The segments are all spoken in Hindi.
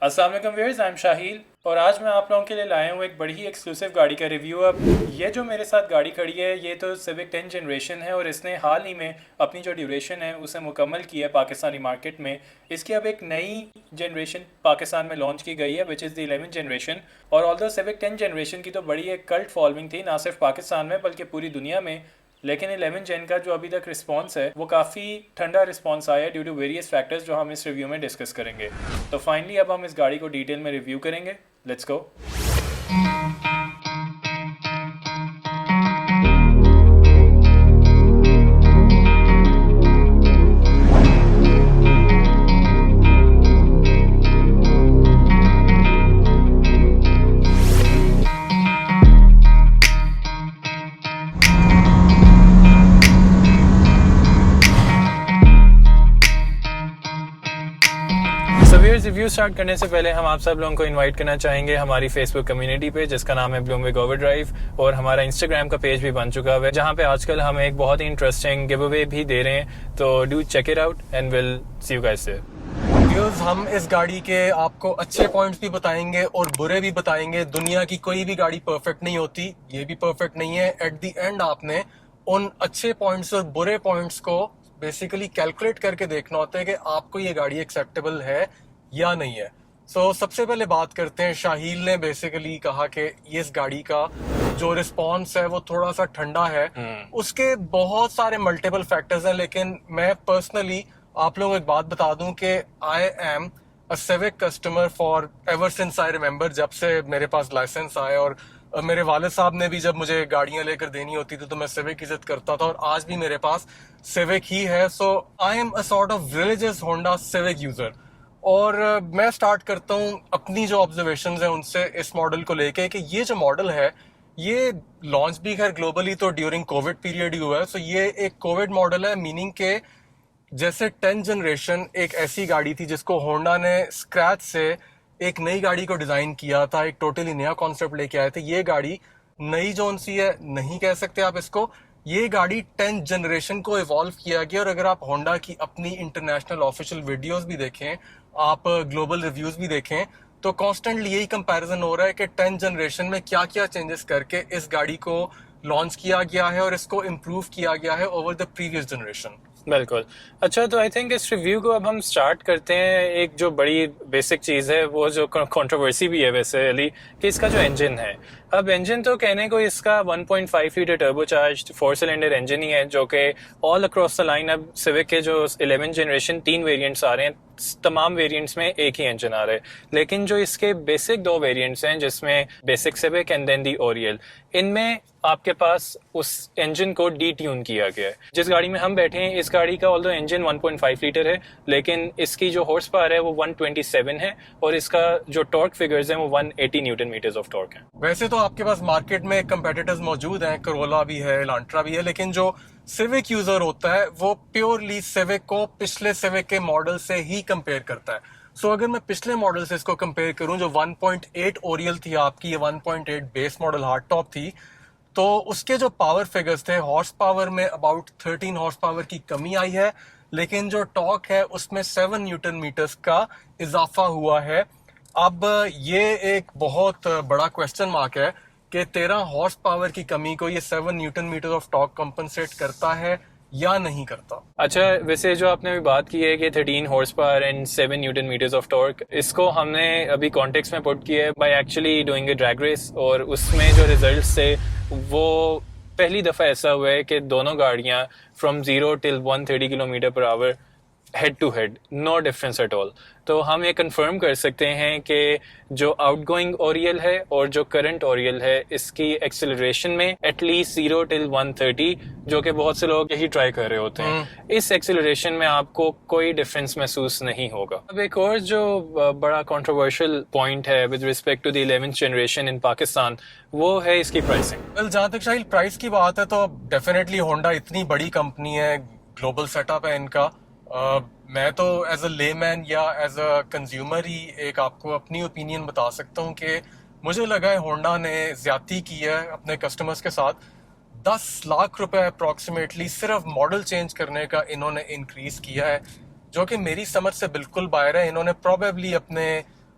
अस्सलाम वालेकुम व्यूअर्स, आई एम शाहील और आज मैं आप लोगों के लिए लाया हूँ एक बड़ी ही एक्सक्लूसिव गाड़ी का रिव्यू। अब ये जो मेरे साथ गाड़ी खड़ी है ये तो सिविक 10 जनरेशन है और इसने हाल ही में अपनी जो ड्यूरेशन है उसे मुकम्मल किया है पाकिस्तानी मार्केट में। इसकी अब एक नई जनरेशन पाकिस्तान में लॉन्च की गई है विच इज़ द 11 जनरेशन। और ऑल्दो सिविक 10 जनरेशन की तो बड़ी एक कल्ट फॉलोइंग थी ना सिर्फ पाकिस्तान में बल्कि पूरी दुनिया में, लेकिन 11 जेन का जो अभी तक रिस्पांस है वो काफ़ी ठंडा रिस्पांस आया है ड्यू टू वेरियस फैक्टर्स जो हम इस रिव्यू में डिस्कस करेंगे। तो फाइनली अब हम इस गाड़ी को डिटेल में रिव्यू करेंगे। Let's go. रिव्यू स्टार्ट करने से पहले हम आप सब लोगों को इनवाइट करना चाहेंगे हमारी फेसबुक कम्युनिटी पे जिसका नाम है ब्लूमबर्ग ओवरड्राइव, और हमारा इंस्टाग्राम का पेज भी बन चुका है जहां पे आजकल हम एक बहुत ही इंटरेस्टिंग गिव अवे भी दे रहे हैं। तो do check it out and will see you guys there. हम इस गाड़ी के आपको अच्छे पॉइंट्स भी बताएंगे और बुरे भी बताएंगे। दुनिया की कोई भी गाड़ी परफेक्ट नहीं होती, ये भी परफेक्ट नहीं है। एट द एंड आपने उन अच्छे पॉइंट्स और बुरे पॉइंट्स को बेसिकली कैलकुलेट करके देखना होता है कि आपको ये गाड़ी एक्सेप्टेबल है या नहीं है। सबसे पहले बात करते हैं, शाहील ने बेसिकली कहा कि ये इस गाड़ी का जो रिस्पॉन्स है वो थोड़ा सा ठंडा है। उसके बहुत सारे मल्टीपल फैक्टर्स हैं, लेकिन मैं पर्सनली आप लोगों को एक बात बता दूं कि आई am a civic customer for ever since I remember, जब से मेरे पास लाइसेंस आए। और मेरे वाले साहब ने भी जब मुझे गाड़ियां लेकर देनी होती थी तो मैं सिविक इज्जत करता था, और आज भी मेरे पास सिविक ही है। So I am a sort of religious Honda Civic user. और मैं स्टार्ट करता हूँ अपनी जो ऑब्जर्वेशंस हैं उनसे इस मॉडल को लेके कि ये जो मॉडल है ये लॉन्च भी खैर ग्लोबली तो ड्यूरिंग कोविड पीरियड ही हुआ है। सो ये एक कोविड मॉडल है, मीनिंग के जैसे 10 जनरेशन एक ऐसी गाड़ी थी जिसको होंडा ने स्क्रैच से एक नई गाड़ी को डिजाइन किया था, एक टोटली नया कॉन्सेप्ट लेके आए थे। ये गाड़ी नई जोन सी है नहीं कह सकते आप इसको, ये गाड़ी 10 जनरेशन को इवॉल्व किया गया। और अगर आप होंडा की अपनी इंटरनेशनल ऑफिशियल वीडियोस भी देखें, आप ग्लोबल रिव्यूज भी देखें, तो कॉन्स्टेंटली यही कंपैरिजन हो रहा है कि 10 जनरेशन में क्या क्या चेंजेस करके इस गाड़ी को लॉन्च किया गया है और इसको इम्प्रूव किया गया है ओवर द प्रीवियस जनरेशन। बिल्कुल। अच्छा, तो आई थिंक इस रिव्यू को अब हम स्टार्ट करते हैं। एक जो बड़ी बेसिक चीज़ है वो जो कंट्रोवर्सी भी है वैसे अली, कि इसका जो इंजन है। अब इंजन तो कहने को इसका 1.5 लीटर टर्बोचार्ज्ड 4 सिलेंडर इंजन ही है जो कि ऑल अक्रॉस द लाइन अब सिविक के जो 11 जनरेशन 3 वेरिएंट्स आ रहे हैं, तमाम वेरिएंट्स में एक ही इंजन आ रहा है। लेकिन जो इसके बेसिक 2 वेरिएंट्स हैं जिसमें basic Civic and then the Oriel, इनमें आपके पास उस इंजन को डी ट्यून किया गया है। जिस गाड़ी में हम बैठे हैं इस गाड़ी का ऑल्दो इंजन 1.5 लीटर है, लेकिन इसकी जो हॉर्स पावर है वो 127 है और इसका जो टॉर्क फिगर्स हैं वो 180 न्यूटन मीटर्स ऑफ टॉर्क है। वैसे तो आपके पास मार्केट में कंपेटिटर्स मौजूद हैं, करोला भी है, एलांट्रा भी है, लेकिन जो सिविक यूजर होता है वो प्योरली सिविक को पिछले सिविक के मॉडल से ही कंपेयर करता है। अगर मैं पिछले मॉडल से इसको कंपेयर करूं, जो 1.8 ओरियल थी आपकी, ये 1.8 बेस मॉडल हार्ड टॉप थी, तो उसके जो पावर फिगर्स थे, हॉर्स पावर में अबाउट 13 हॉर्स पावर की कमी आई है, लेकिन जो टॉर्क है उसमें 7 न्यूटन मीटर्स का इजाफा हुआ है। अब ये एक बहुत बड़ा क्वेश्चन मार्क है कि 13 हॉर्स पावर की कमी को ये 7 newton meter of torque compensate करता है या नहीं करता। अच्छा, वैसे जो आपने अभी बात की है कि 13 horse power and 7 newton meters of torque, इसको हमने अभी कॉन्टेक्स्ट में पुट किया है by actually doing a drag race, और उसमें जो रिजल्ट्स थे वो पहली दफ़ा ऐसा हुआ है कि दोनों गाड़ियां from 0 till 130 kilometer per hour head to head, no difference at all. तो हम ये कंफर्म कर सकते हैं कि जो आउटगोइंग ओरियल है और जो करंट ओरियल है इसकी एक्सेलरेशन में एटलीस्ट 0 till 130, जो कि बहुत से लोग यही ट्राई कर रहे होते हैं, इस एक्सेलरेशन में आपको कोई डिफरेंस महसूस नहीं होगा। अब एक और जो बड़ा कंट्रोवर्शियल पॉइंट है with respect to the 11th generation in Pakistan, वो है इसकी प्राइसिंग। वेल, जहां तक शायद प्राइस की बात है तो डेफिनेटली होंडा इतनी बड़ी कंपनी है, ग्लोबल सेटअप है इनका। मैं तो एज अ लेमैन या एज अ कंज्यूमर ही एक आपको अपनी ओपिनियन बता सकता हूँ कि मुझे लगा है होंडा ने ज्यादती की है अपने कस्टमर्स के साथ। 10 लाख रुपए अप्रॉक्सीमेटली सिर्फ मॉडल चेंज करने का इन्होंने इंक्रीज किया है, जो कि मेरी समझ से बिल्कुल बाहर है। इन्होंने प्रोबेबली अपने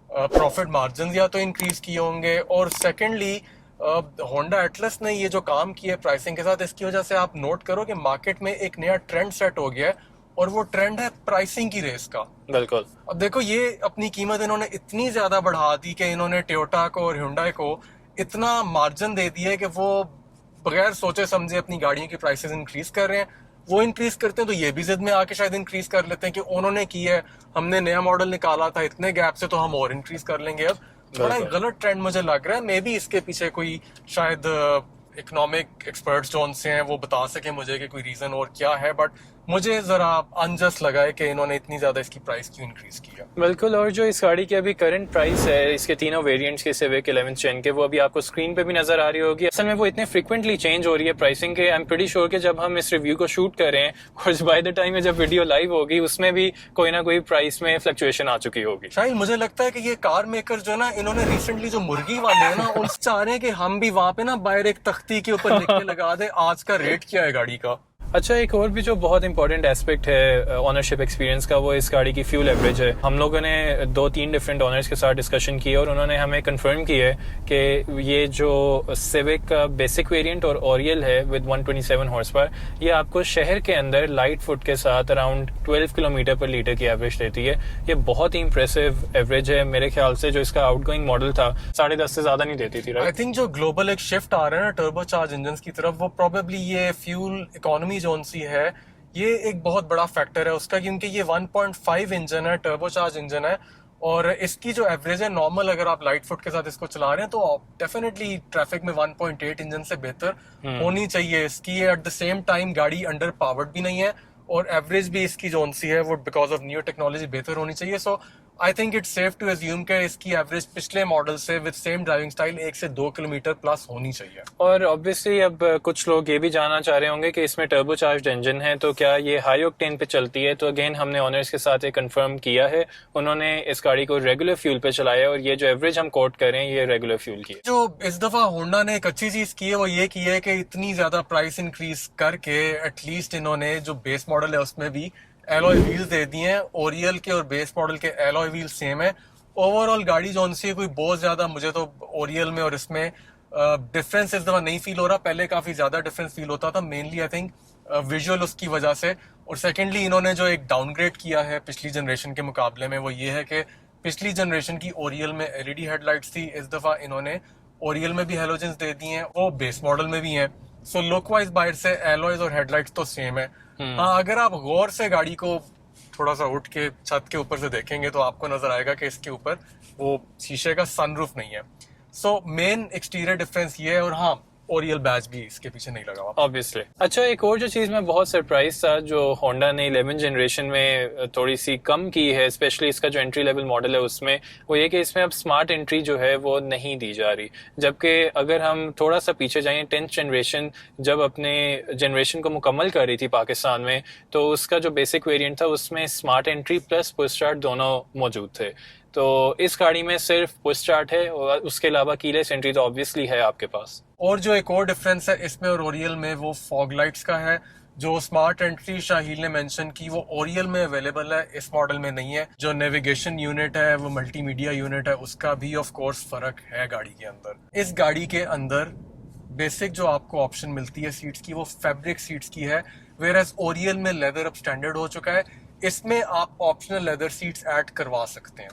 प्रॉफिट मार्जिन या तो इंक्रीज किए होंगे, और सेकेंडली होंडा एटलस ने ये जो काम किया है प्राइसिंग के साथ, इसकी वजह से आप नोट करो कि मार्केट में एक नया ट्रेंड सेट हो गया है, और वो ट्रेंड है प्राइसिंग की रेस का। बिल्कुल। अब देखो, ये अपनी कीमत इन्होंने इतनी ज्यादा बढ़ा दी कि इन्होंने टोयोटा को और हुंडई को इतना मार्जिन दे दिया है कि वो बगैर सोचे समझे अपनी गाड़ियों की प्राइसेस इंक्रीज कर रहे हैं। वो इंक्रीज करते हैं तो ये भी जिद में आके शायद इंक्रीज कर लेते हैं कि उन्होंने की है, हमने नया मॉडल निकाला था इतने गैप से, तो हम और इंक्रीज कर लेंगे। अब थोड़ा एक गलत ट्रेंड मुझे लग रहा है। मे बी इसके पीछे कोई शायद इकोनॉमिक एक्सपर्ट्स जो उनसे हैं वो बता सके मुझे कि कोई रीजन और क्या है, बट मुझे जरा अनजस्ट लगा है कि इन्होंने इतनी ज्यादा इसकी प्राइस क्यों इंक्रीज किया। बिल्कुल। और जो इस गाड़ी की अभी करंट प्राइस है इसके तीनों वेरिएंट्स के सिविक 11th जेन के, वो अभी आपको स्क्रीन पे भी नजर आ रही होगी। असल में वो इतने फ्रिक्वेंटली चेंज हो रही है प्राइसिंग के, आई एम प्रीटी श्योर कि जब हम इस रिव्यू को शूट कर रहे हैं और बाय द टाइम जब वीडियो लाइव होगी उसमें भी कोई ना कोई प्राइस में फ्लक्चुएशन आ चुकी होगी। शायद मुझे लगता है कि ये कार मेकर जो है ना, इन्होंने रिसेंटली जो मुर्गी वाले हैं ना, उनसे चाह रहे हैं कि हम भी वहां पे ना बाहर एक तख्ती के ऊपर लिख के लगा दे आज का रेट क्या है गाड़ी का। अच्छा, एक और भी जो बहुत इंपॉर्टेंट एस्पेक्ट है ऑनरशिप एक्सपीरियंस का, वो इस गाड़ी की फ्यूल एवरेज है। हम लोगों ने 2-3 डिफरेंट ऑनर्स के साथ डिस्कशन की और उन्होंने हमें कंफर्म किया है कि ये जो सिविक का बेसिक वेरिएंट और ओरियल है विद 127 हॉर्स पावर, ये आपको शहर के अंदर लाइट फुट के साथ अराउंड 12 किलोमीटर पर लीटर की एवरेज देती है। ये बहुत ही इंप्रेसिव एवरेज है। मेरे ख्याल से जो इसका आउटगोइंग मॉडल था 10.5 से ज्यादा नहीं देती थी। आई थिंक जो ग्लोबल एक शिफ्ट आ रहा है ना टर्बोचार्ज इंजन की तरफ, वो प्रोबेबली ये फ्यूल इकोनॉमी जोन सी है, ये एक बहुत बड़ा फैक्टर है उसका, क्योंकि ये 1.5 इंजन है, टर्बोचार्ज इंजन है, और इसकी जो एवरेज है नॉर्मल, अगर आप लाइट फुट के साथ इसको चला रहे हैं तो डेफिनेटली ट्रैफिक में 1.8 इंजन से बेहतर होनी चाहिए इसकी। एट द सेम टाइम गाड़ी अंडर पावर्ड भी नहीं है, और एवरेज भी इसकी जोन सी है वो बिकॉज ऑफ न्यू टेक्नोलॉजी बेहतर होनी चाहिए। So I think it's safe to assume कि इसकी एवरेज पिछले मॉडल से विद सेम ड्राइविंग स्टाइल 1 से 2 किलोमीटर प्लस होनी चाहिए। और ऑब्वियसली अब कुछ लोग ये भी जानना चाह रहे होंगे कि इसमें टर्बोचार्ज्ड इंजन है तो क्या ये हाई ऑक्टेन पे चलती है। तो अगेन हमने ऑनर्स के साथ ये कंफर्म किया है, उन्होंने इस गाड़ी को रेगुलर फ्यूल पे चलाया और ये जो एवरेज हम कोट कर रहे हैं ये रेगुलर फ्यूल की है। जो इस दफा होंडा ने एक अच्छी चीज की है वो ये की है कि इतनी ज्यादा प्राइस इंक्रीज करके एटलीस्ट इन्होंने जो बेस मॉडल है उसमें भी एलॉय व्हील्स दे दिए हैं। ओरियल के और बेस मॉडल के एलॉय व्हील सेम है। ओवरऑल गाड़ी जो सी कोई बहुत ज्यादा मुझे तो ओरियल में और इसमें डिफरेंस इस दफा नहीं फील हो रहा। पहले काफी ज्यादा डिफरेंस फील होता था, मेनली आई थिंक विजुअल उसकी वजह से। और सेकेंडली इन्होंने जो एक डाउनग्रेड किया है पिछली जनरेशन के मुकाबले में वो ये है कि पिछली जनरेशन की ओरियल में एलईडी हेडलाइट्स थी, इस दफा इन्होंने ओरियल में भी हेलोजेंस दे दिए हैं, वो बेस मॉडल में भी हैं। सो लुक वाइज बाहर से एलॉयज और हेडलाइट्स तो सेम है। हाँ, अगर आप गौर से गाड़ी को थोड़ा सा उठ के छत के ऊपर से देखेंगे तो आपको नजर आएगा कि इसके ऊपर वो शीशे का सनरूफ नहीं है। सो मेन एक्सटीरियर डिफरेंस ये है, और हाँ ओरियल बैच भी इसके पीछे नहीं लगा हुआ ऑब्वियसली। अच्छा, एक और जो चीज में बहुत सरप्राइज था जो होंडा ने 11 जनरेशन में थोड़ी सी कम की है, स्पेशली इसका जो एंट्री लेवल मॉडल है उसमें, वो ये कि इसमें अब स्मार्ट एंट्री जो है वो नहीं दी जा रही। जबकि अगर हम थोड़ा सा पीछे जाएं, 10th जनरेशन जब अपने जनरेशन को मुकम्मल कर रही थी पाकिस्तान में, तो उसका जो बेसिक वेरिएंट था उसमें smart entry plus push start दोनों मौजूद थे। तो इस गाड़ी में सिर्फ पुश स्टार्ट है और उसके अलावा कीलेस एंट्री तो ऑब्वियसली है आपके पास। और जो एक और डिफरेंस है इसमें और ओरियल में वो फॉग लाइट्स का है। जो स्मार्ट एंट्री शाहील ने मेंशन की वो ओरियल में अवेलेबल है, इस मॉडल में नहीं है। जो नेविगेशन यूनिट है वो मल्टीमीडिया यूनिट है, उसका भी ऑफ कोर्स फर्क है गाड़ी के अंदर। इस गाड़ी के अंदर बेसिक जो आपको ऑप्शन मिलती है सीट्स की वो फैब्रिक सीट्स की है, वेयरएज ओरियल में लेदर अब स्टैंडर्ड हो चुका है। इसमें आप ऑप्शनल लेदर सीट्स ऐड करवा सकते हैं।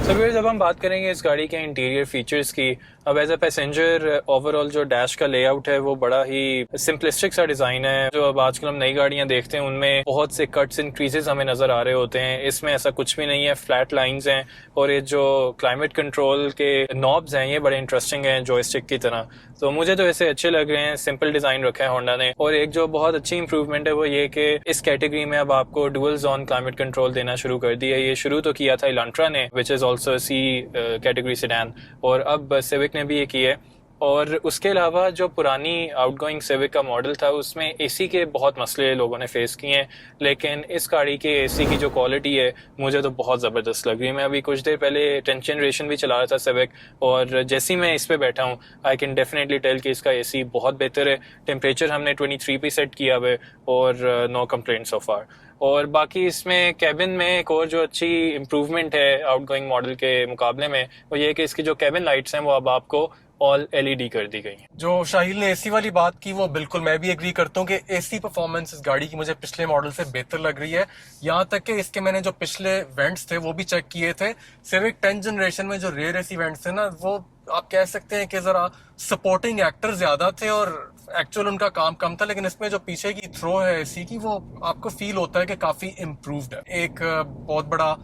सर, जब हम बात करेंगे इस गाड़ी के इंटीरियर फीचर्स की, अब एज अ पैसेंजर ओवरऑल जो डैश का लेआउट है वो बड़ा ही सिंपलिस्टिक सा डिजाइन है। जो अब आजकल हम नई गाड़ियां देखते हैं उनमें बहुत से कट्स एंड क्रीजेस हमें नजर आ रहे होते हैं, इसमें ऐसा कुछ भी नहीं है, फ्लैट लाइंस हैं। और ये जो क्लाइमेट कंट्रोल के नॉब्स हैं ये बड़े इंटरेस्टिंग हैं जॉयस्टिक की तरह, तो मुझे तो वैसे अच्छे लग रहे हैं। सिंपल डिजाइन रखा है होंडा ने। और एक जो बहुत अच्छी इंप्रूवमेंट है वो ये कि इस कैटेगरी में अब आपको डुअल जोन क्लाइमेट कंट्रोल देना शुरू कर दिया है। ये शुरू तो किया था इलांट्रा ने, which is also see category sedan, और अब सिविक ने भी ये किया है। और उसके अलावा जो पुरानी आउटगोइंग सिविक का मॉडल था उसमें एसी के बहुत मसले लोगों ने फेस किए हैं, लेकिन इस गाड़ी के एसी की जो क्वालिटी है मुझे तो बहुत ज़बरदस्त लग रही है। मैं अभी कुछ देर पहले 10th जनरेशन भी चला रहा था सिविक, और जैसे ही मैं इस पे बैठा हूँ आई कैन डेफिनेटली टेल कि इसका एसी बहुत बेहतर है। टेम्परेचर हमने 23 पे सेट किया हुआ है और नो कंप्लेंट सो फार। और बाकी इसमें कैबिन में एक और जो अच्छी इम्प्रूवमेंट है आउटगोइंग मॉडल के मुकाबले में वो ये है कि इसकी जो कैबिन लाइट्स हैं वो अब आपको ऑल एलईडी कर दी गई हैं। जो शाहिल ने एसी वाली बात की वो बिल्कुल मैं भी एग्री करता हूँ कि एसी परफॉर्मेंस इस गाड़ी की मुझे पिछले मॉडल से बेहतर लग रही है। यहाँ तक कि इसके मैंने जो पिछले वेंट्स थे वो भी चेक किए थे। सिविक 10th जनरेशन में जो रेयर एसी वेंट्स थे ना, वो आप कह सकते हैं कि जरा सपोर्टिंग एक्टर ज्यादा थे और एक्चुअल उनका काम कम था, लेकिन इसमें जो पीछे की थ्रो है एसी की वो आपको फील होता है कि काफी इम्प्रूव्ड है। एक बहुत बड़ा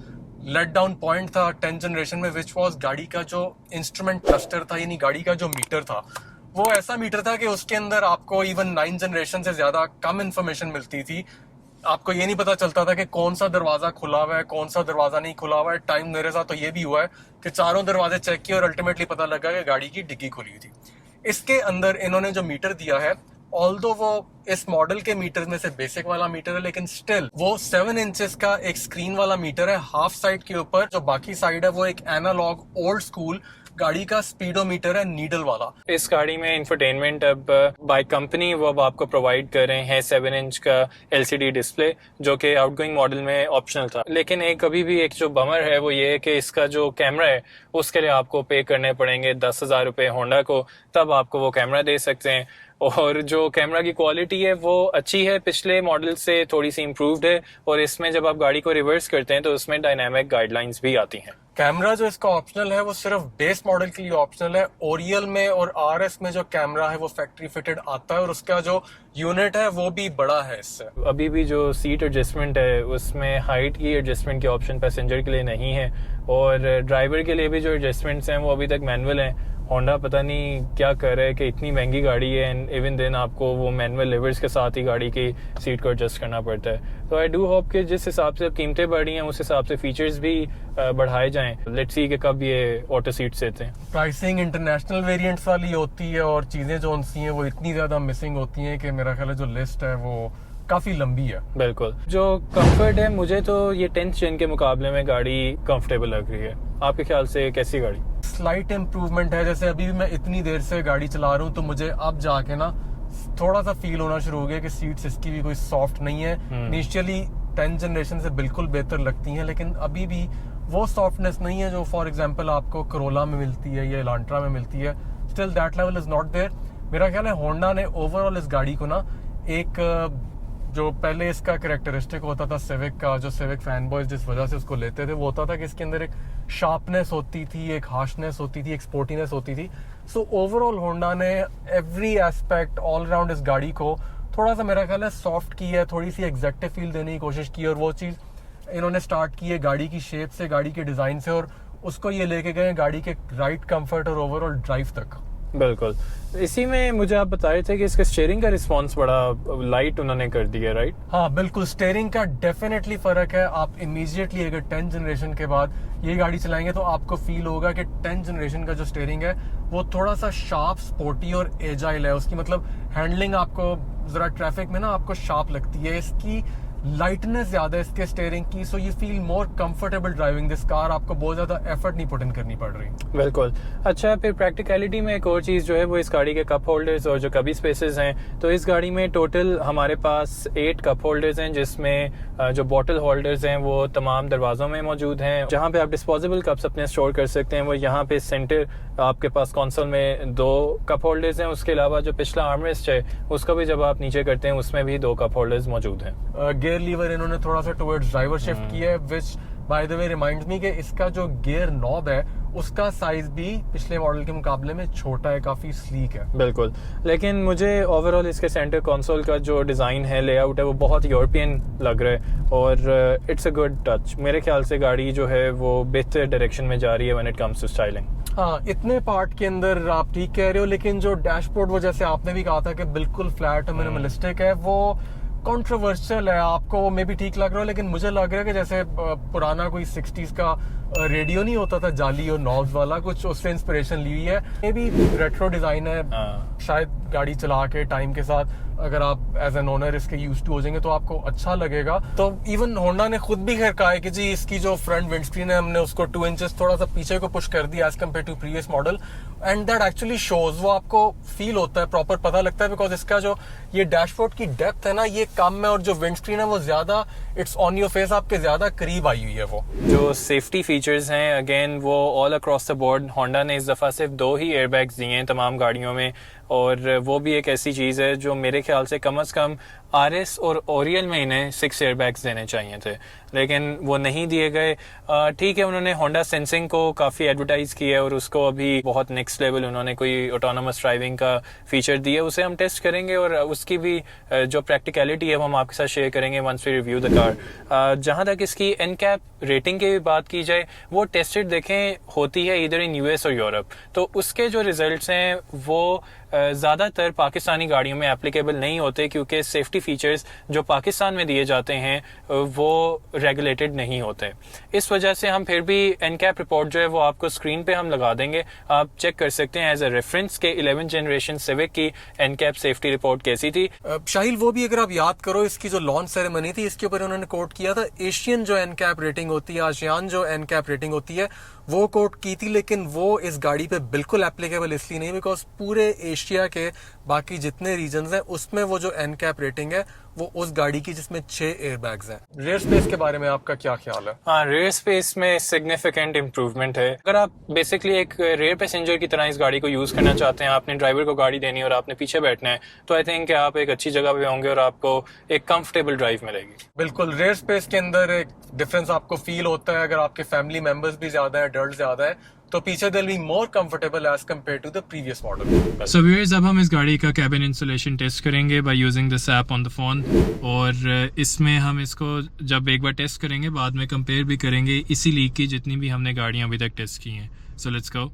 लेट डाउन पॉइंट था 10th जनरेशन में विच वॉज गाड़ी का जो इंस्ट्रूमेंट क्लस्टर था, यानी गाड़ी का जो मीटर था वो ऐसा मीटर था कि उसके अंदर आपको इवन 9th जनरेशन से ज्यादा कम इंफॉर्मेशन मिलती थी। आपको ये नहीं पता चलता था कि कौन सा दरवाजा खुला हुआ है कौन सा दरवाजा नहीं खुला हुआ है। टाइम मेरे साथ तो ये भी हुआ है कि चारों दरवाजे चेक किए और अल्टीमेटली पता लगा कि गाड़ी की डिग्गी खुली थी। इसके अंदर इन्होंने जो मीटर दिया है, ऑल्दो वो इस मॉडल के मीटर में से बेसिक वाला मीटर है, लेकिन स्टिल वो 7 इंचेस का एक स्क्रीन वाला मीटर है हाफ साइड के ऊपर। जो बाकी साइड है वो एक एनालॉग ओल्ड स्कूल गाड़ी का स्पीडोमीटर है नीडल वाला। इस गाड़ी में इंफरटेनमेंट अब बाय कंपनी वो अब आपको प्रोवाइड कर रहे हैं 7 इंच का एलसीडी डिस्प्ले, जो कि आउटगोइंग मॉडल में ऑप्शनल था। लेकिन एक अभी भी एक जो बमर है वो ये है कि इसका जो कैमरा है उसके लिए आपको पे करने पड़ेंगे 10,000 रुपये होंडा को, तब आपको वो कैमरा दे सकते हैं। और जो कैमरा की क्वालिटी है वो अच्छी है, पिछले मॉडल से थोड़ी सी इम्प्रूव्ड है, और इसमें जब आप गाड़ी को रिवर्स करते हैं तो उसमें डायनामिक गाइडलाइंस भी आती हैं। कैमरा जो इसका ऑप्शनल है वो सिर्फ बेस मॉडल के लिए ऑप्शनल है। ओरियल में और आरएस में जो कैमरा है वो फैक्ट्री फिटेड आता है और उसका जो यूनिट है वो भी बड़ा है इससे। अभी भी जो सीट एडजस्टमेंट है उसमें हाइट की एडजस्टमेंट के ऑप्शन पैसेंजर के लिए नहीं है, और ड्राइवर के लिए भी जो एडजस्टमेंट्स हैं वो अभी तक मैनुअल हैं। होंडा पता नहीं क्या कर रहा है कि इतनी महंगी गाड़ी है एंड इवन देन आपको वो मैनुअल लेवर्स के साथ ही गाड़ी की सीट को एडजस्ट करना पड़ता है। तो आई डू होप कि जिस हिसाब से कीमतें बढ़ी हैं उस हिसाब से फीचर्स भी बढ़ाए जाएं। लेट्स सी कि कब ये ऑटो सीट्स देते हैं। प्राइसिंग इंटरनेशनल वेरिएंट्स वाली होती है और चीजें जो उनसी हैं वो इतनी ज्यादा मिसिंग होती हैं कि मेरा ख्याल है जो लिस्ट है वो काफी लंबी है। बिल्कुल। जो कंफर्ट है मुझे तो ये 10th जेन के मुकाबले में गाड़ी कंफर्टेबल लग रही है। आपके ख्याल से कैसी गाड़ी? स्लाइट इम्प्रूवमेंट है। जैसे अभी भी मैं इतनी देर से गाड़ी चला रहा हूँ तो मुझे अब जाके ना थोड़ा सा फील होना शुरू हो गया कि सीट्स इसकी भी कोई सॉफ्ट नहीं है। इनिशियली 10th जनरेशन से बिल्कुल बेहतर लगती हैं, लेकिन अभी भी वो सॉफ्टनेस नहीं है जो फॉर एग्जांपल आपको करोला में मिलती है या एलांट्रा में मिलती है। Still that level is not there. मेरा ख्याल है होंडा ने ओवरऑल इस गाड़ी को ना एक जो पहले इसका कैरेक्टरिस्टिक होता था सिविक का, जो सिविक फैन बॉयज जिस वजह से उसको लेते थे, वो होता था कि इसके अंदर एक शार्पनेस होती थी, एक हार्शनेस होती थी, एक स्पोर्टीनेस होती थी। सो ओवरऑल होंडा ने एवरी एस्पेक्ट ऑल राउंड इस गाड़ी को थोड़ा सा मेरा ख्याल है सॉफ्ट की है, थोड़ी सी एग्जैक्टिव फील देने की कोशिश की, और वो चीज़ इन्होंने स्टार्ट की है गाड़ी की शेप से, गाड़ी के डिज़ाइन से, और उसको ये लेके गए गाड़ी के राइड कंफर्ट और ओवरऑल ड्राइव तक। बिल्कुल। इसी में मुझे आप बता रहे थे कि इसका स्टीयरिंग का रिस्पांस बड़ा लाइट उन्होंने कर दिया, राइट? हाँ बिल्कुल, स्टीयरिंग का डेफिनेटली फर्क है। आप इमीडिएटली अगर 10th जनरेशन के बाद ये गाड़ी चलाएंगे तो आपको फील होगा कि 10th जनरेशन का जो स्टीयरिंग है वो थोड़ा सा शार्प, स्पोर्टी और एजाइल है। उसकी मतलब हैंडलिंग आपको जरा ट्रैफिक में ना आपको शार्प लगती है। इसकी लाइटनेस ज्यादा है इसके स्टीयरिंग की, so you feel more comfortable driving this car. आपको बहुत ज्यादा एफर्ट नहीं पुट इन करनी पड़ रही। बिल्कुल। अच्छा, फिर प्रैक्टिकलिटी में एक और चीज़ जो है वो इस गाड़ी के कप होल्डर्स और जो कभी स्पेसेस हैं, तो इस गाड़ी में टोटल हमारे पास 8 कप होल्डर्स हैं, जिसमें जो बॉटल होल्डर्स हैं वो तमाम दरवाज़ों में मौजूद हैं। जहाँ पे आप डिस्पोजेबल कप्स अपने स्टोर कर सकते हैं वो यहाँ पे सेंटर आपके पास कंसोल में 2 कप होल्डर्स हैं। उसके अलावा जो पिछला आर्मरेस्ट है उसका भी जब आप नीचे करते हैं उसमें भी 2 कप होल्डर्स मौजूद हैं। गियर लीवर इन्होंने थोड़ा सा टुवर्ड्स ड्राइवर शिफ्ट किया है, विच by the way reminds me कि इसका जो गियर नॉब है उसका साइज भी पिछले मॉडल के मुकाबले में छोटा है, काफी स्लीक है। बिल्कुल। लेकिन मुझे ओवरऑल इसके सेंटर कंसोल का जो डिजाइन है, लेआउट है, वो बहुत यूरोपियन लग रहा है और इट्स अ गुड टच। मेरे ख्याल से गाड़ी जो है वो बेहतर डायरेक्शन में जा रही है when it comes to styling. हाँ, इतने पार्ट के अंदर आप ठीक कह रहे हो, लेकिन जो डैशबोर्ड वो जैसे आपने भी कहा था कि बिल्कुल फ्लैट और मिनिमलिस्टिक है, वो कंट्रोवर्शियल है, आपको वो मे भी ठीक लग रहा हो, लेकिन मुझे लग रहा है कि जैसे पुराना कोई 60s का रेडियो नहीं होता था जाली और नॉब्स वाला, कुछ उससे इंस्पिरेशन ली हुई है। मे भी रेट्रो डिजाइन है, शायद गाड़ी चला के टाइम के साथ अगर आप एज एन ओनर इसके यूज टू हो जाएंगे तो आपको अच्छा लगेगा। तो इवन होंडा ने खुद भी खैर कहा है कि जी इसकी जो फ्रंट विंड स्क्रीन है हमने उसको 2 इंचेस थोड़ा सा पीछे को पुश कर दिया as compared to previous model, and that actually shows, वो आपको फील होता है, प्रॉपर पता लगता है, बिकॉज इसका जो ये डैशबोर्ड की डेप्थ है ना ये कम है और जो विंड स्क्रीन है वो ज्यादा, इट्स ऑन योर फेस, आपके ज्यादा करीब आई हुई है। वो जो सेफ्टी फीचर्स हैं अगेन वो all across the board, Honda ने इस दफ़ा सिर्फ 2 ही एयरबैग्स दिए हैं तमाम गाड़ियों में, और वो भी एक ऐसी चीज़ है जो मेरे ख्याल से कम से कम आरएस और ओरियल में इन्हें 6 एयरबैग्स देने चाहिए थे, लेकिन वो नहीं दिए गए। ठीक है, उन्होंने होंडा सेंसिंग को काफ़ी एडवर्टाइज किया है और उसको अभी बहुत नेक्स्ट लेवल उन्होंने कोई ऑटोनोमस ड्राइविंग का फीचर दिया, उसे हम टेस्ट करेंगे और उसकी भी जो प्रैक्टिकलिटी है वो हम आपके साथ शेयर करेंगे once we review the car. जहाँ तक इसकी एनकैप रेटिंग की भी बात की जाए, वो टेस्टेड देखें होती है इधर इन यूएस और यूरोप, तो उसके जो रिजल्ट्स हैं वो ज़्यादातर पाकिस्तानी गाड़ियों में एप्लीकेबल नहीं होते, क्योंकि सेफ्टी फीचर्स जो पाकिस्तान में दिए जाते हैं वो रेगुलेटेड नहीं होते। इस वजह से हम फिर भी एनकैप रिपोर्ट जो है वो आपको स्क्रीन पे हम लगा देंगे, आप चेक कर सकते हैं एज अ रेफरेंस के 11th जनरेशन सिविक की एनकैप सेफ्टी रिपोर्ट कैसी थी। शाहिल, वो भी अगर आप याद करो इसकी जो लॉन्च सेरेमनी थी इसके ऊपर उन्होंने कोट किया था एशियन जो एनकैप रेटिंग होती है, आसियान जो एनकैप रेटिंग होती है वो कोट की थी, लेकिन वो इस गाड़ी पे बिल्कुल एप्लीकेबल इसलिए नहीं बिकॉज पूरे एशिया के बाकी जितने रीजन्स हैं उसमें वो जो एनकैप रेटिंग है वो उस गाड़ी की जिसमें 6 एयरबैग्स हैं। रेयर स्पेस के बारे में आपका क्या ख्याल है? हाँ, रेयर स्पेस में सिग्निफिकेंट इम्प्रूवमेंट है। अगर आप बेसिकली एक रेयर पैसेंजर की तरह इस गाड़ी को यूज करना चाहते हैं, आपने ड्राइवर को गाड़ी देनी है और आपने पीछे बैठना है, तो आई थिंक आप एक अच्छी जगह पे होंगे और आपको एक कंफर्टेबल ड्राइव मिलेगी। बिल्कुल, रेयर स्पेस के अंदर एक डिफरेंस आपको फील होता है, अगर आपके फैमिली मेंबर्स भी ज्यादा है, एडल्ट ज्यादा है, तो पीछे they'll be more comfortable as compared to the previous model. So viewers, अब हम इस गाड़ी का कैबिन इंस्टॉलेशन टेस्ट करेंगे by using this app on the phone, और इसमें हम इसको जब एक बार टेस्ट करेंगे बाद में कंपेयर भी करेंगे इसी लीग की जितनी भी हमने गाड़ियां अभी तक टेस्ट की हैं। So let's go.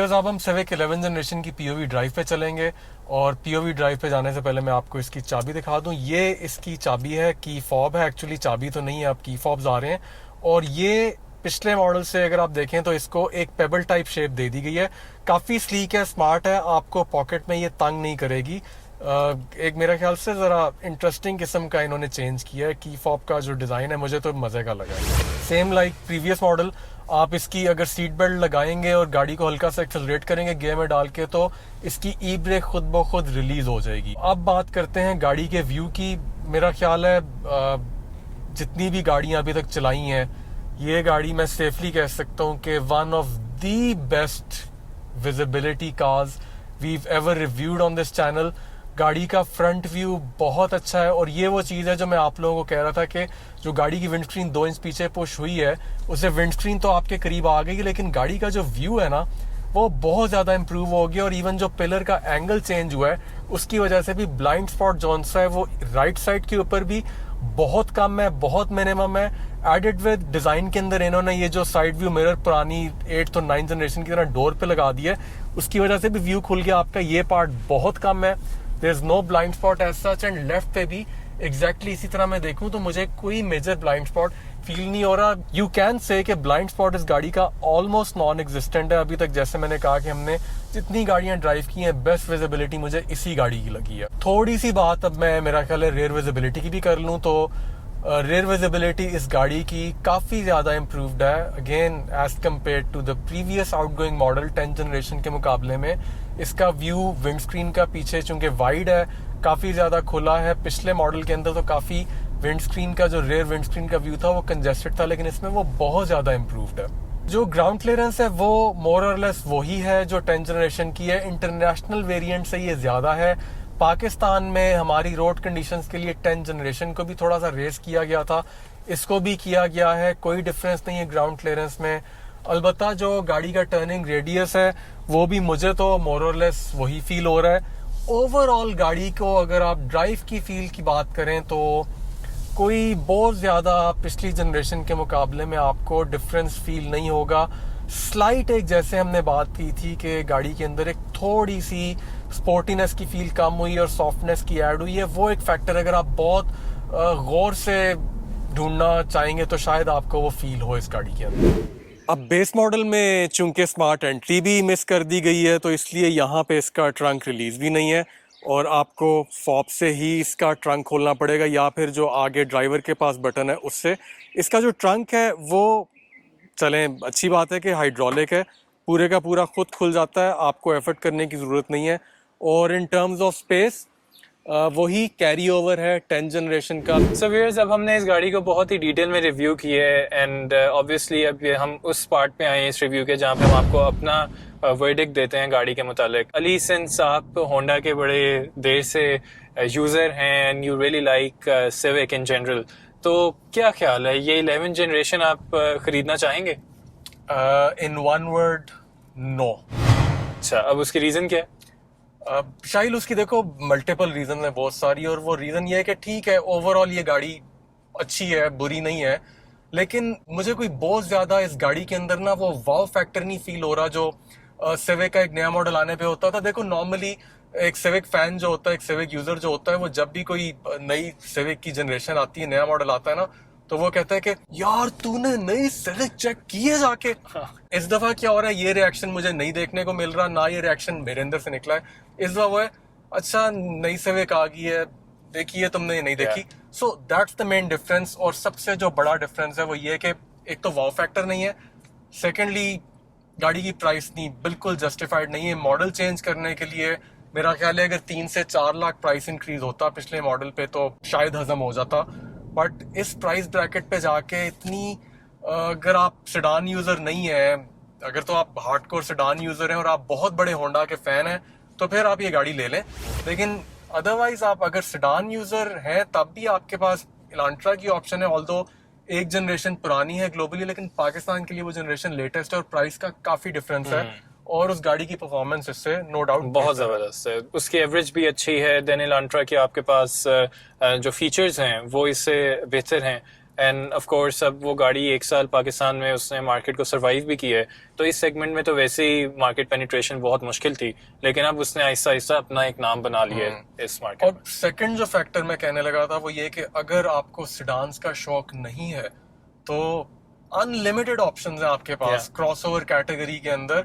अब हम सिविक 11th जनरेशन की पीओवी ड्राइव पे चलेंगे, और पीओवी ड्राइव पे जाने से पहले मैं आपको इसकी चाबी दिखा दूं। ये इसकी चाबी है, की फॉब है, एक्चुअली चाबी तो नहीं है, आप की फॉब्स आ रहे हैं। और ये पिछले मॉडल से अगर आप देखें तो इसको एक पेबल टाइप शेप दे दी गई है, काफ़ी स्लीक है, स्मार्ट है, आपको पॉकेट में ये तंग नहीं करेगी। एक मेरा ख्याल से ज़रा इंटरेस्टिंग किस्म का इन्होंने चेंज किया है। की फॉब का जो डिज़ाइन है मुझे तो मज़े का लगा है। सेम लाइक प्रीवियस मॉडल, आप इसकी अगर सीट बेल्ट लगाएंगे और गाड़ी को हल्का सा एक्सेलरेट करेंगे गियर में डाल के तो इसकी ई ब्रेक खुद ब खुद रिलीज हो जाएगी। अब बात करते हैं गाड़ी के व्यू की। मेरा ख्याल है जितनी भी गाड़ियां अभी तक चलाई हैं, ये गाड़ी मैं सेफली कह सकता हूँ कि one of the best visibility cars we've ever reviewed on this channel. गाड़ी का फ्रंट व्यू बहुत अच्छा है, और ये वो चीज़ है जो मैं आप लोगों को कह रहा था कि जो गाड़ी की विंडस्क्रीन 2 इंच पीछे पुश हुई है उससे विंडस्क्रीन तो आपके करीब आ गई, लेकिन गाड़ी का जो व्यू है ना वो बहुत ज़्यादा इंप्रूव हो गया। और इवन जो पिलर का एंगल चेंज हुआ है उसकी वजह से भी ब्लाइंड स्पॉट जोन सा है वो राइट साइड के ऊपर भी बहुत कम है, बहुत मिनिमम है। एडिड विद डिज़ाइन के अंदर इन्होंने ये जो साइड व्यू मिरर पुरानी 8th और 9th जनरेशन की तरह डोर पे लगा दिया है, उसकी वजह से भी व्यू खुल गया आपका। ये पार्ट बहुत कम है, there is no blind spot as such, and left पे भी एग्जैक्टली इसी तरह मैं देखूं तो मुझे कोई मेजर ब्लाइंड स्पॉट फील नहीं हो रहा। यू कैन से कि ब्लाइंड स्पॉट इस गाड़ी का ऑलमोस्ट नॉन एग्जिस्टेंट है अभी तक। जैसे मैंने कहा कि हमने जितनी गाड़ियां ड्राइव की हैं बेस्ट विजिबिलिटी मुझे इसी गाड़ी की लगी है। थोड़ी सी बात अब मैं मेरा ख्याल है रेयर विजिबिलिटी की भी कर लूं तो रेयर विजिबिलिटी इस गाड़ी की काफ़ी ज़्यादा इम्प्रूव्ड है again as compared to the previous outgoing model 10th generation के मुकाबले में। इसका व्यू विंडस्क्रीन का पीछे चूंकि वाइड है काफ़ी ज़्यादा खुला है। पिछले मॉडल के अंदर तो काफ़ी विंडस्क्रीन का जो रेयर विंडस्क्रीन का व्यू था वो कंजेस्टेड था, लेकिन इसमें वो बहुत ज़्यादा इम्प्रूव्ड है। जो ग्राउंड क्लियरेंस है वो मोर और लेस वही है जो 10th जनरेशन की है। इंटरनेशनल वेरिएंट से ये ज़्यादा है। पाकिस्तान में हमारी रोड कंडीशंस के लिए 10th जनरेशन को भी थोड़ा सा रेस किया गया था, इसको भी किया गया है, कोई डिफरेंस नहीं है ग्राउंड क्लियरेंस में। अलबत्ता जो गाड़ी का टर्निंग रेडियस है वो भी मुझे तो मोर और लेस वही फील हो रहा है। ओवरऑल गाड़ी को अगर आप ड्राइव की फील की बात करें तो कोई बहुत ज़्यादा पिछली जनरेशन के मुकाबले में आपको डिफरेंस फील नहीं होगा। स्लाइट एक जैसे हमने बात की थी कि गाड़ी के अंदर एक थोड़ी सी स्पोर्टीनेस की फील कम हुई और सॉफ्टनेस की ऐड हुई है, वो एक फैक्टर अगर आप बहुत गौर से ढूंढना चाहेंगे तो शायद आपको वो फील हो इस गाड़ी के अंदर। अब बेस मॉडल में चूंकि स्मार्ट एंट्री भी मिस कर दी गई है तो इसलिए यहाँ पे इसका ट्रंक रिलीज भी नहीं है और आपको फॉब से ही इसका ट्रंक खोलना पड़ेगा या फिर जो आगे ड्राइवर के पास बटन है उससे। इसका जो ट्रंक है वो चलें अच्छी बात है कि हाइड्रोलिक है, पूरे का पूरा खुद खुल जाता है, आपको एफर्ट करने की ज़रूरत नहीं है। और इन टर्म्स ऑफ स्पेस वही कैरी ओवर है 10 जनरेशन का। सो व्यूअर्स, अब हमने इस गाड़ी को बहुत ही डिटेल में रिव्यू किया है एंड ऑब्वियसली अब ये हम उस पार्ट पे आए हैं इस रिव्यू के जहाँ पे हम आपको अपना वर्डिक्ट देते हैं गाड़ी के मुतालिक। अली, सिंस आप होंडा के बड़े देर से यूज़र हैं and you really like civic in general, तो क्या ख्याल है, ये 11 जनरेशन आप खरीदना चाहेंगे? In one word, no. अच्छा, अब उसकी रीज़न क्या है? शाहिल, उसकी देखो मल्टीपल रीजन है बहुत सारी, और वो रीजन ये है कि ठीक है ओवरऑल ये गाड़ी अच्छी है, बुरी नहीं है, लेकिन मुझे कोई बहुत ज्यादा इस गाड़ी के अंदर ना वो वाव फैक्टर नहीं फील हो रहा जो सिविक का एक नया मॉडल आने पे होता था। देखो नॉर्मली एक सिविक फैन जो होता है, एक सिविक यूजर जो होता है, वो जब भी कोई नई सिविक की जनरेशन आती है, नया मॉडल आता है ना, तो वो कहता है कि यार तूने नई सिविक चेक की है जाके। इस दफा क्या हो रहा है, ये रिएक्शन मुझे नहीं देखने को मिल रहा, ना ये रिएक्शन मेरे अंदर से निकला है। इस दफा वो है, अच्छा नई सिविक आ गई है, देखी है तुमने, नहीं देखी। So that's the main difference. और सबसे जो बड़ा डिफरेंस है वो ये कि एक तो वाव फैक्टर नहीं है, सेकेंडली गाड़ी की प्राइस नहीं, बिल्कुल जस्टिफाइड नहीं है। मॉडल चेंज करने के लिए मेरा ख्याल है अगर 3 से 4 लाख प्राइस इंक्रीज होता पिछले मॉडल पे तो शायद हजम हो जाता, बट इस प्राइस ब्रैकेट पे जाके इतनी, अगर आप सेडान यूजर नहीं है, अगर तो आप हार्डकोर सेडान यूजर हैं और आप बहुत बड़े होंडा के फैन हैं तो फिर आप ये गाड़ी ले लें। लेकिन अदरवाइज आप अगर सेडान यूजर हैं तब भी आपके पास इलांट्रा की ऑप्शन है। ऑल्दो एक जनरेशन पुरानी है ग्लोबली, लेकिन पाकिस्तान के लिए वो जनरेशन लेटेस्ट है और प्राइस का काफी डिफरेंस है, और उस गाड़ी की परफॉर्मेंस इससे नो डाउट बहुत जबरदस्त है, उसकी एवरेज भी अच्छी है। देन इलांट्रा के आपके पास जो फीचर्स हैं वो इससे बेहतर हैं, एंड ऑफ कोर्स अब वो गाड़ी 1 साल पाकिस्तान में उसने मार्केट को सरवाइव भी किया है, तो इस सेगमेंट में तो वैसे ही मार्केट पेनिट्रेशन बहुत मुश्किल थी, लेकिन अब उसने आहिस्ता आहिस्ता अपना एक नाम बना लिया है इस मार्केट। और सेकंड जो फैक्टर मैं कहने लगा था वो ये कि अगर आपको सेडान्स का शौक नहीं है तो अनलिमिटेड ऑप्शंस हैं आपके पास क्रॉसओवर कैटेगरी के अंदर।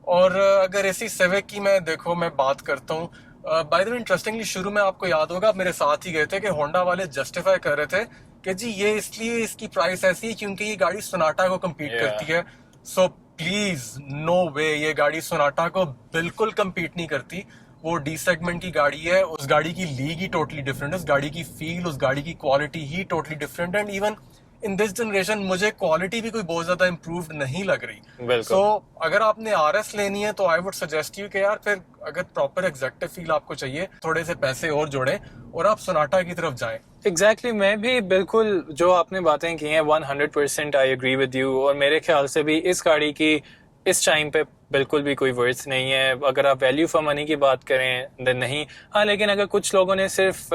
और अगर ऐसी सिविक की मैं बात करता हूँ, बाय द वे इंटरेस्टिंगली शुरू में आपको याद होगा आप मेरे साथ ही गए थे कि होंडा वाले जस्टिफाई कर रहे थे कि जी ये इसलिए इसकी प्राइस ऐसी है क्योंकि ये गाड़ी सोनाटा को कम्पीट करती है। सो प्लीज नो वे, ये गाड़ी सोनाटा को बिल्कुल कम्पीट नहीं करती। वो डी सेगमेंट की गाड़ी है, उस गाड़ी की लीग ही टोटली डिफरेंट है, उस गाड़ी की फील, उस गाड़ी की क्वालिटी ही टोटली डिफरेंट है। And even in this generation मुझे क्वालिटी भी कोई बहुत ज्यादा इम्प्रूव्ड नहीं लग रही। सो अगर आपने आरएस लेनी है तो आई वुड सजेस्ट यू कि यार फिर अगर प्रॉपर एग्जैक्टिव फील आपको चाहिए, थोड़े से पैसे और जोड़ें और आप सोनाटा की तरफ जाएं। एग्जैक्टली मैं भी बिल्कुल जो आपने बातें की हैं 100% आई एग्री विद यू, और मेरे ख्याल से भी इस गाड़ी की इस टाइम पे बिल्कुल भी कोई वर्थ नहीं है। अगर आप वैल्यू फॉर मनी की बात करें देन नहीं, हाँ, लेकिन अगर कुछ लोगों ने सिर्फ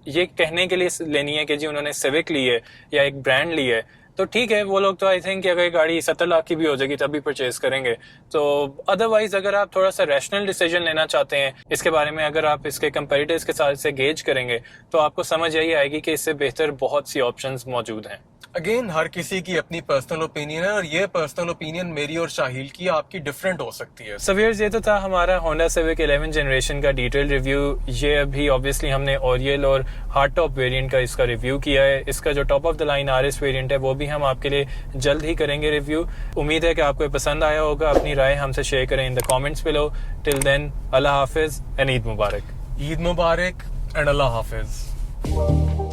ये कहने के लिए लेनी है कि जी उन्होंने सिविक ली है या एक ब्रांड ली है, तो ठीक है, वो लोग तो आई थिंक अगर गाड़ी 70 लाख की भी हो जाएगी तब भी परचेज करेंगे। तो अदरवाइज अगर आप थोड़ा सा रैशनल डिसीजन लेना चाहते हैं इसके बारे में, अगर आप इसके कंपेरेटिव्स के साथ से गेज करेंगे तो आपको समझ यही आएगी कि इससे बेहतर बहुत सी ऑप्शंस मौजूद हैं। अगेन हर किसी की अपनी पर्सनल ओपिनियन है और ये पर्सनल ओपिनियन मेरी और शाहिल की आपकी डिफरेंट हो सकती है। सो व्यूअर्स, ये तो था हमारा होंडा सिविक 11 जनरेशन का डिटेल रिव्यू। ये अभी ऑब्वियसली हमने ओरियल और हार्ड टॉप वेरिएंट का इसका रिव्यू किया है। इसका जो top of the line RS variant है वो भी हम आपके लिए जल्द ही करेंगे रिव्यू। उम्मीद है कि आपको पसंद आया होगा। अपनी राय हमसे शेयर करें in the comments below. Till then, अल्लाह हाफिज एंड ईद मुबारक। ईद मुबारक एंड अल्लाह हाफिज।